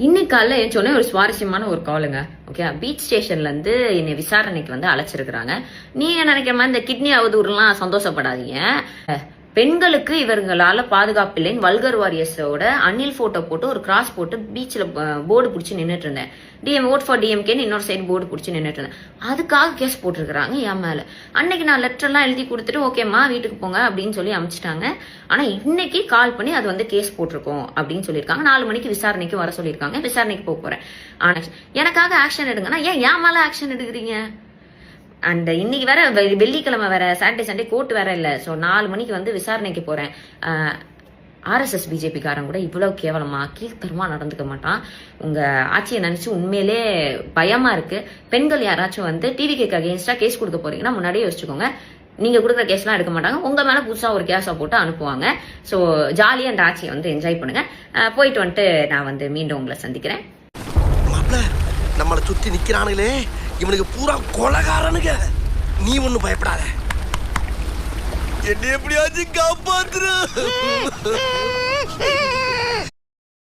இன்னைக்கு காலைல என் சொன்ன ஒரு சுவாரஸ்யமான ஒரு காலுங்க. ஓகே, பீச் ஸ்டேஷன்ல இருந்து என்னை விசாரணைக்கு வந்து அழைச்சிருக்கிறாங்க. நீங்க நினைக்கிற மாதிரி இந்த கிட்னி அவதூறுலாம் சந்தோஷப்படாதீங்க. பெண்களுக்கு இவங்களால பாதுகாப்பு இல்லைன்னு வல்கர் வாரியர்ஸோட அனில் போட்டோ போட்டு ஒரு கிராஸ் போட்டு பீச்சில் போர்டு பிடிச்சி நின்றுட்டு இருந்தேன். ஓட் ஃபார் டிஎம்கேன்னு இன்னொரு சைடு போர்டு பிடிச்சி நின்றுட்டு இருந்தேன். அதுக்காக கேஸ் போட்டிருக்கிறாங்க என் மேல. அன்னைக்கு நான் லெட்டர்லாம் எழுதி கொடுத்துட்டு ஓகேம்மா வீட்டுக்கு போங்க அப்படின்னு சொல்லி அனுப்பிச்சிட்டாங்க. ஆனா இன்னைக்கு கால் பண்ணி அது வந்து கேஸ் போட்டிருக்கோம் அப்படின்னு சொல்லியிருக்காங்க. 4 மணிக்கு விசாரணைக்கு வர சொல்லியிருக்காங்க. விசாரணைக்கு போக போறேன். ஆனா எனக்காக ஆக்ஷன் எடுங்கன்னா ஏன் என் மேல ஆக்ஷன் எடுக்கிறீங்க? அண்ட் இன்னைக்கு வேற வெள்ளிக்கிழமை வேற, சாட்டர்டே சண்டே கோர்ட் வேற இல்லை. ஸோ 4 மணிக்கு வந்து விசாரணைக்கு போறேன். ஆர்எஸ்எஸ் பிஜேபிக்காரன் கூட இவ்வளவு கேவலமா கீழ்த்தரமா நடந்துக்க மாட்டான். உங்க ஆட்சியை நினைச்சு உண்மையிலே பயமா இருக்கு. பெண்கள் யாராச்சும் வந்து டிவிக்கு அகேன்ஸ்டா கேஸ் கொடுக்க போறீங்கன்னா முன்னாடியே யோசிச்சுக்கோங்க. நீங்க கொடுக்குற கேஸ்லாம் எடுக்க மாட்டாங்க. உங்க மேல புதுசா ஒரு கேஸை போட்டு அனுப்புவாங்க. ஸோ ஜாலியா அந்த ஆட்சியை வந்து என்ஜாய் பண்ணுங்க. போயிட்டு வந்துட்டு நான் வந்து மீண்டும் உங்களை சந்திக்கிறேன். நம்மளை சுத்தி நிக்கிறானுங்களே, இவனுக்கு பூரா கொலகாரனுங்க. நீ ஒண்ணு பயப்படாத, என்ன எப்படியாச்சும் காப்பாத்துற.